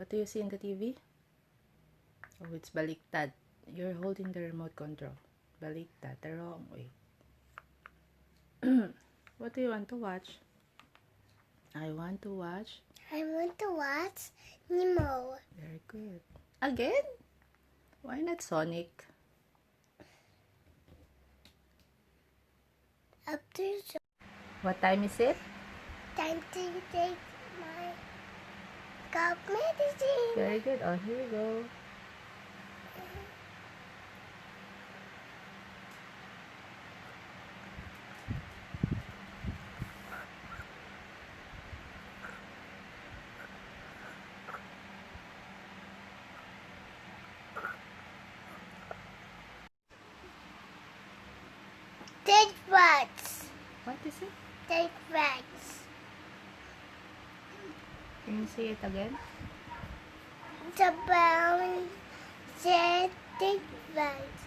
What do you see in the TV? Oh, it's baliktad. You're holding the remote control. Baliktad, the wrong way. What do you want to watch? I want to watch Nemo. Very good. Again? Why not Sonic? What time is it? Time to take my cough medicine. Very good. Oh, here you go. Take rats. What is it? Take rats. Can you say it again? The brown said take rats.